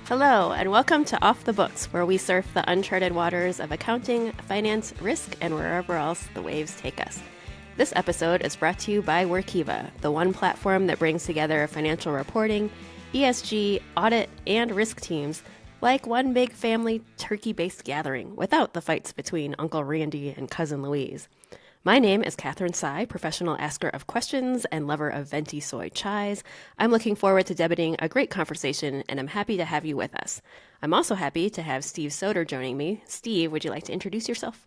Hello, and welcome to Off the Books, where we surf the uncharted waters of accounting, finance, risk, and wherever else the waves take us. This episode is brought to you by Workiva, the one platform that brings together financial reporting, ESG, audit, and risk teams like one big family turkey-based gathering without the fights between Uncle Randy and Cousin Louise. My name is Catherine Tsai, professional asker of questions and lover of venti soy chais. I'm looking forward to debating a great conversation, and I'm happy to have you with us. I'm also happy to have Steve Soder joining me. Steve, would you like to introduce yourself?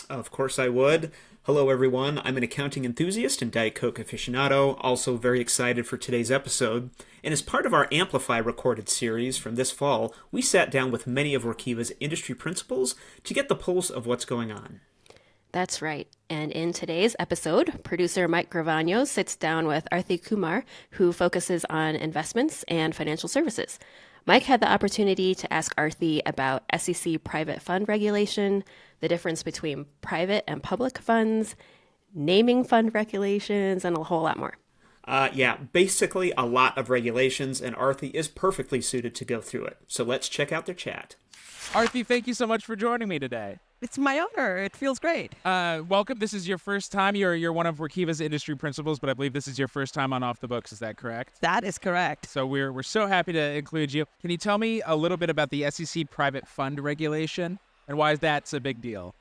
Of course I would. Hello everyone, I'm an accounting enthusiast and Diet Coke aficionado, also very excited for today's episode. And as part of our Amplify recorded series from this fall, we sat down with many of Workiva's industry principals to get the pulse of what's going on. That's right. And in today's episode, producer Mike Gravano sits down with Arthy Kumar, who focuses on investments and financial services. Mike had the opportunity to ask Arthy about SEC private fund regulation, the difference between private and public funds, naming fund regulations, and a whole lot more. Basically a lot of regulations, and Arthy is perfectly suited to go through it. So let's check out their chat. Arthy, thank you so much for joining me today. It's my honor. It feels great. Welcome. This is your first time. You're one of Workiva's industry principals, but I believe this is your first time on Off the Books. Is that correct? That is correct. So we're so happy to include you. Can you tell me a little bit about the SEC private fund regulation and why that's a big deal?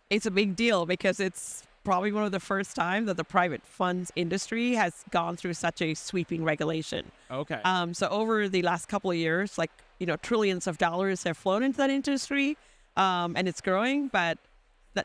It's a big deal because it's probably one of the first time that the private funds industry has gone through such a sweeping regulation. Okay. So over the last couple of years, trillions of dollars have flown into that industry. And it's growing, but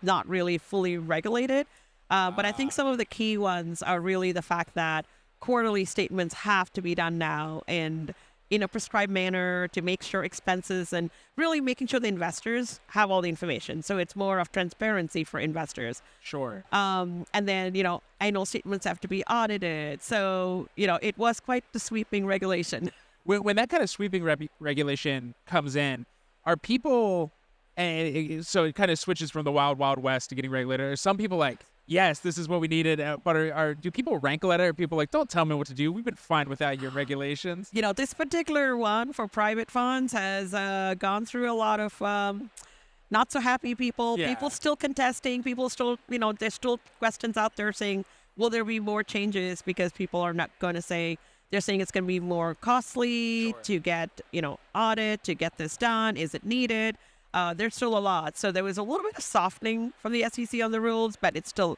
not really fully regulated. But I think some of the key ones are really the fact that quarterly statements have to be done now and in a prescribed manner to make sure expenses and really making sure the investors have all the information. So it's more of transparency for investors. Sure. And then, annual statements have to be audited. So, it was quite the sweeping regulation. When that kind of sweeping regulation comes in, are people... And so it kind of switches from the wild, wild west to getting regulated. Are some people like, yes, this is what we needed, but do people rankle at it? Are people like, don't tell me what to do. We've been fine without your regulations. This particular one for private funds has gone through a lot of not so happy people. Yeah. People still contesting. People still, there's still questions out there saying, will there be more changes? Because people are not going to say, they're saying it's going to be more costly to get, audit, to get this done. Is it needed? There's still a lot. So there was a little bit of softening from the SEC on the rules, but it still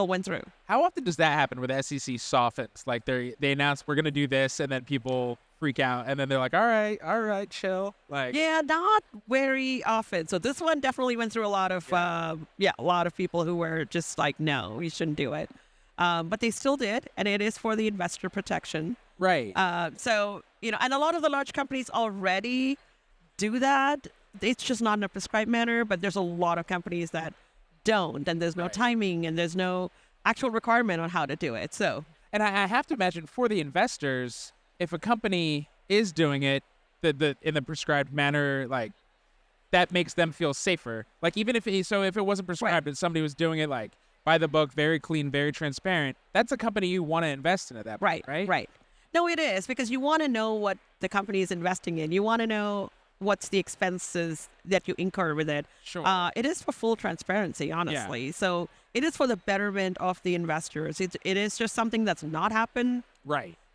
went through. How often does that happen where the SEC softens? Like they announce we're going to do this, and then people freak out, and then they're like, all right, chill. Yeah, not very often. So this one definitely went through a lot of a lot of people who were just like, no, you shouldn't do it. But they still did, and it is for the investor protection. Right. So, and a lot of the large companies already do that. It's just not in a prescribed manner, but there's a lot of companies that don't, and there's no timing, and there's no actual requirement on how to do it. So, and I have to imagine for the investors, if a company is doing it in the prescribed manner, like that makes them feel safer. Like even if it wasn't prescribed and somebody was doing it like by the book, very clean, very transparent, that's a company you want to invest in at that point, right? Right. No, it is, because you want to know what the company is investing in. You want to know what's the expenses that you incur with it. Sure. It is for full transparency, honestly. Yeah. So it is for the betterment of the investors. It is just something that's not happened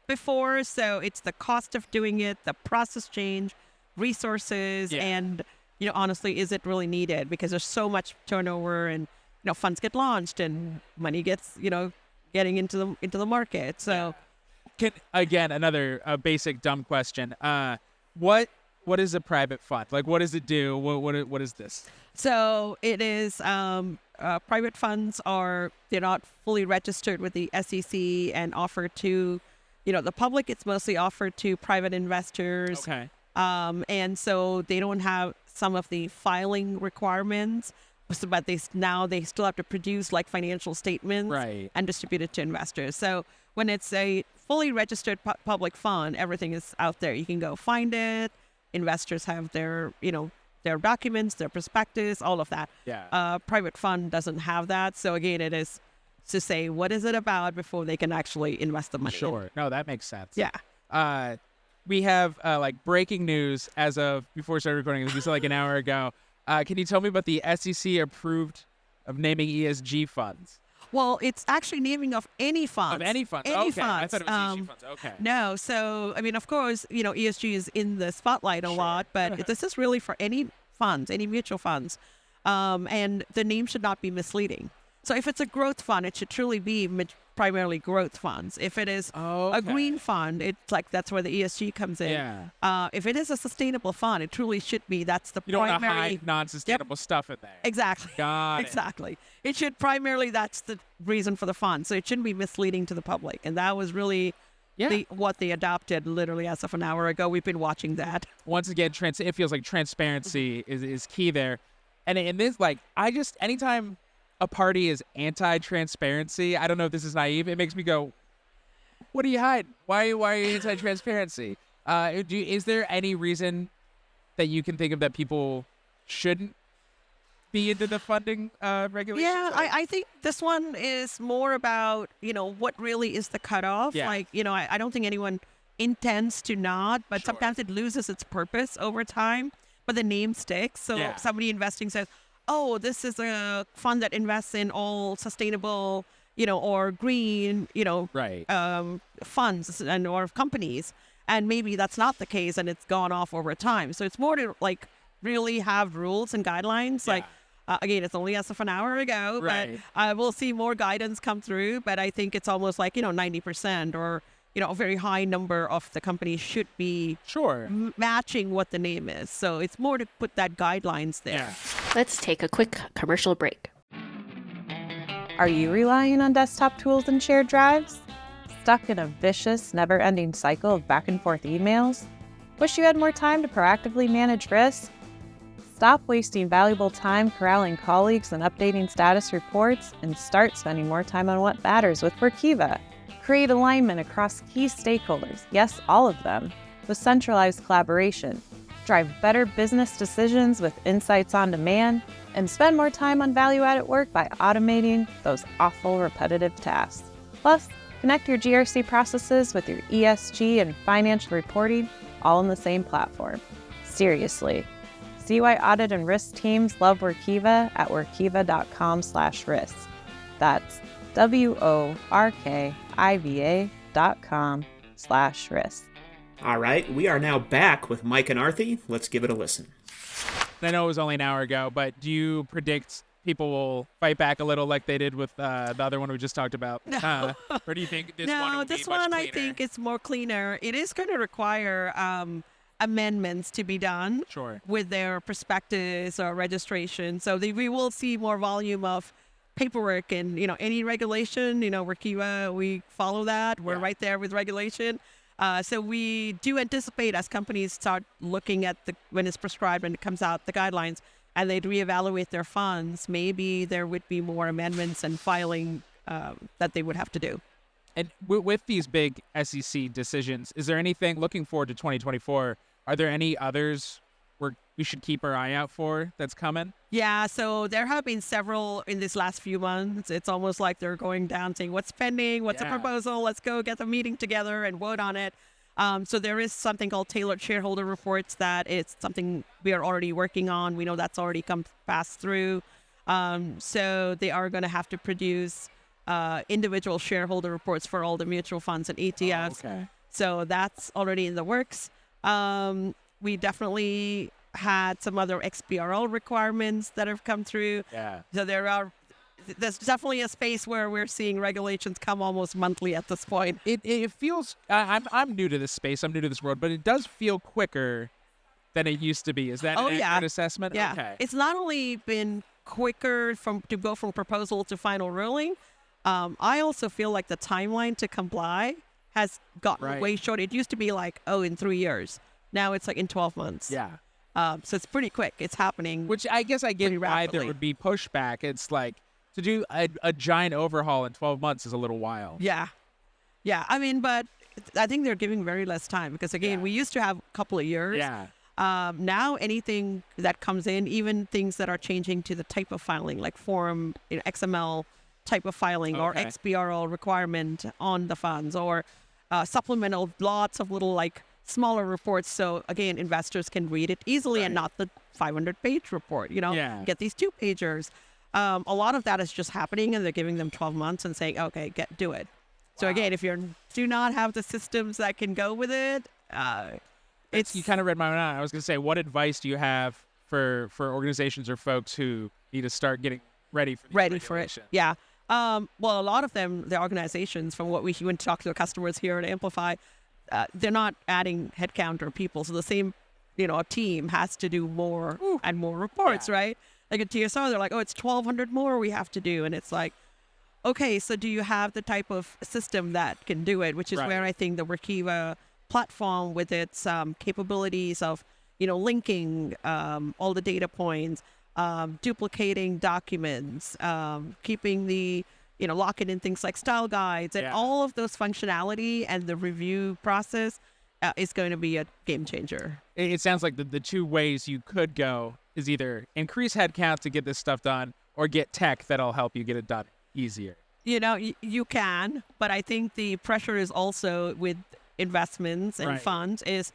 before. So it's the cost of doing it, the process change, resources, and, honestly, is it really needed? Because there's so much turnover and, funds get launched and money gets, getting into the market. So another basic dumb question. What is a private fund? Like, what does it do? What is this? So it is, private funds they're not fully registered with the SEC and offered to, the public. It's mostly offered to private investors. Okay. And so they don't have some of the filing requirements, but they still have to produce like financial statements and distribute it to investors. So when it's a fully registered public fund, everything is out there. You can go find it. Investors have their documents, their prospectus, all of that. Yeah. Private fund doesn't have that. So again, it is to say, what is it about before they can actually invest the money? Sure. No, that makes sense. Yeah. we have like breaking news as of before we started recording. You said like an hour ago. Can you tell me about the SEC approved of naming ESG funds? Well, it's actually naming of any funds. Of any funds. Any okay. I funds. thought it was ESG funds. Okay. No, so I mean, of course, ESG is in the spotlight a lot, but this is really for any funds, any mutual funds, and the name should not be misleading. So if it's a growth fund, it should truly be primarily growth funds. If it is a green fund, it's like that's where the ESG comes in. Yeah. If it is a sustainable fund, it truly should be. That's the You don't want to primary. hide non-sustainable stuff in there. Exactly. Got it. Exactly. It should primarily. That's the reason for the fund. So it shouldn't be misleading to the public. And that was really what they adopted literally as of an hour ago. We've been watching that. Once again, it feels like transparency is key there. And in this, like, anytime a party is anti-transparency, I don't know if this is naive, it makes me go, what are you hiding? Why are you anti-transparency? Is there any reason that you can think of that people shouldn't be into the funding regulations? Yeah, I think this one is more about, what really is the cutoff. Yeah. Like, I don't think anyone intends to not, but Sure. sometimes it loses its purpose over time, but the name sticks. So somebody investing says, oh, this is a fund that invests in all sustainable, or green, funds and or companies. And maybe that's not the case and it's gone off over time. So it's more to like really have rules and guidelines. Yeah. Like, again, it's only as of an hour ago, but we'll see more guidance come through. But I think it's almost like, 90% or, a very high number of the companies should be matching what the name is. So it's more to put that guidelines there. Yeah. Let's take a quick commercial break. Are you relying on desktop tools and shared drives? Stuck in a vicious, never-ending cycle of back-and-forth emails? Wish you had more time to proactively manage risk? Stop wasting valuable time corralling colleagues and updating status reports and start spending more time on what matters with Workiva. Create alignment across key stakeholders, yes, all of them, with centralized collaboration. Drive better business decisions with insights on demand, and spend more time on value-added work by automating those awful repetitive tasks. Plus, connect your GRC processes with your ESG and financial reporting all in the same platform. Seriously. See why audit and risk teams love Workiva at workiva.com/risk. That's WORKIVA.com/risk. All right, we are now back with Mike and Arthy. Let's give it a listen. I know it was only an hour ago, but do you predict people will fight back a little like they did with the other one we just talked about? No. Or do you think this No, one will this be much one cleaner? I think it's more cleaner. It is going to require amendments to be done with their prospectus or registration. So we will see more volume of paperwork and, any regulation, Workiva, we follow that. We're right there with regulation. So we do anticipate as companies start looking at when it's prescribed and it comes out, the guidelines, and they'd reevaluate their funds, maybe there would be more amendments and filing that they would have to do. And with these big SEC decisions, is there anything looking forward to 2024? Are there any others where we should keep our eye out for that's coming? Yeah, so there have been several in these last few months. It's almost like they're going down saying, what's pending? What's a proposal? Let's go get a meeting together and vote on it. So there is something called tailored shareholder reports that it's something we are already working on. We know that's already passed through. So they are going to have to produce individual shareholder reports for all the mutual funds and ETFs. Oh, okay. So that's already in the works. We definitely had some other XBRL requirements that have come through. Yeah. So there's definitely a space where we're seeing regulations come almost monthly at this point. It feels I'm new to this space. I'm new to this world, but it does feel quicker than it used to be. Is that an accurate assessment? Yeah. Okay. It's not only been quicker to go from proposal to final ruling. I also feel like the timeline to comply has gotten way short. It used to be like, in 3 years. Now it's like in 12 months. Yeah. So it's pretty quick. It's happening. Which I guess I get why there would be pushback. It's like to do a giant overhaul in 12 months is a little wild. Yeah. Yeah. I mean, but I think they're giving very less time because, again, we used to have a couple of years. Yeah. Now anything that comes in, even things that are changing to the type of filing, like form, XML type of filing or XBRL requirement on the funds or supplemental, lots of little like smaller reports. So again, investors can read it easily and not the 500-page report, get these 2-pagers. A lot of that is just happening, and they're giving them 12 months and saying, okay, do it. So again, if you do not have the systems that can go with it, you kind of read my mind. I was going to say, what advice do you have for organizations or folks who need to start getting ready for it? Yeah. Well, a lot of them, the organizations, from what we went to talk to the customers here at Amplify, they're not adding headcount or people. So the same, a team has to do more and more reports, right? Like at TSR, they're like, oh, it's 1,200 more we have to do. And it's like, okay, so do you have the type of system that can do it? Which is where I think the Workiva platform, with its capabilities of, linking all the data points, duplicating documents, keeping the, locking in things like style guides, and all of those functionality and the review process is going to be a game changer. It sounds like the two ways you could go is either increase headcount to get this stuff done, or get tech that'll help you get it done easier. You can, but I think the pressure is also with investments and funds is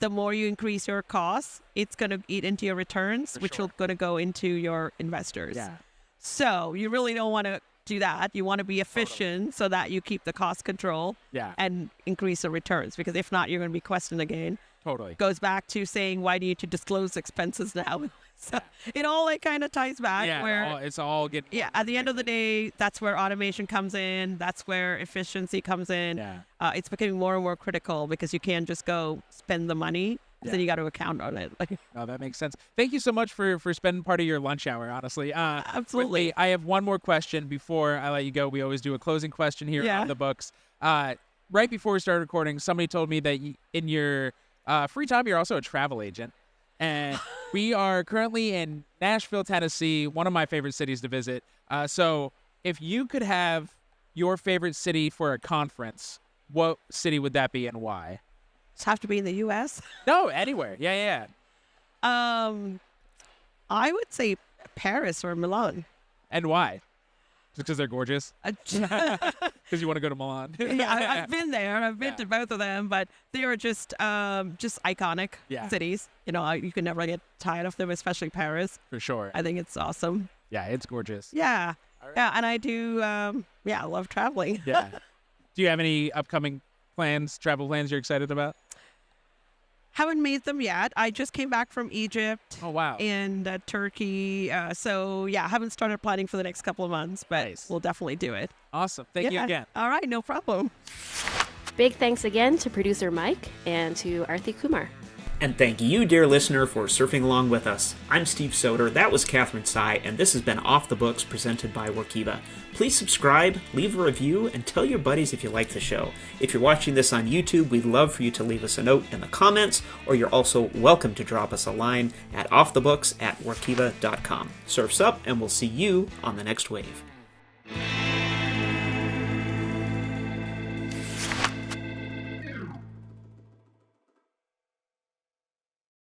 the more you increase your costs, it's going to eat into your returns, which will going to go into your investors. Yeah. So you really don't want to do that. You want to be efficient so that you keep the cost control and increase the returns, because if not, you're going to be questioned again. Totally. Goes back to saying, why do you need to disclose expenses now? So it all kind of ties back. Yeah, it's all getting... Yeah, at the end of the day, that's where automation comes in. That's where efficiency comes in. Yeah. It's becoming more and more critical, because you can't just go spend the money. Then you got to account on it. Oh, that makes sense. Thank you so much for spending part of your lunch hour, honestly. Absolutely. I have one more question before I let you go. We always do a closing question here on the books. Right before we started recording, somebody told me that in your free time, you're also a travel agent. And we are currently in Nashville, Tennessee, one of my favorite cities to visit. So if you could have your favorite city for a conference, what city would that be and why? Does it have to be in the U.S.? No, anywhere. Yeah. I would say Paris or Milan. And why? Just because they're gorgeous? Because you want to go to Milan? I've been there. I've been to both of them, but they are just iconic cities. You can never get tired of them, especially Paris. For sure. I think it's awesome. Yeah, it's gorgeous. Yeah. Right. Yeah, and I do, I love traveling. Yeah. Do you have any upcoming travel plans you're excited about? Haven't made them yet. I just came back from Egypt. Oh, wow. And Turkey. Haven't started planning for the next couple of months, but we'll definitely do it. Awesome. Thank you again. All right, no problem. Big thanks again to producer Mike and to Arthy Kumar. And thank you, dear listener, for surfing along with us. I'm Steve Soder, that was Catherine Tsai, and this has been Off the Books presented by Workiva. Please subscribe, leave a review, and tell your buddies if you like the show. If you're watching this on YouTube, we'd love for you to leave us a note in the comments, or you're also welcome to drop us a line at offthebooks@workiva.com. Surf's up, and we'll see you on the next wave.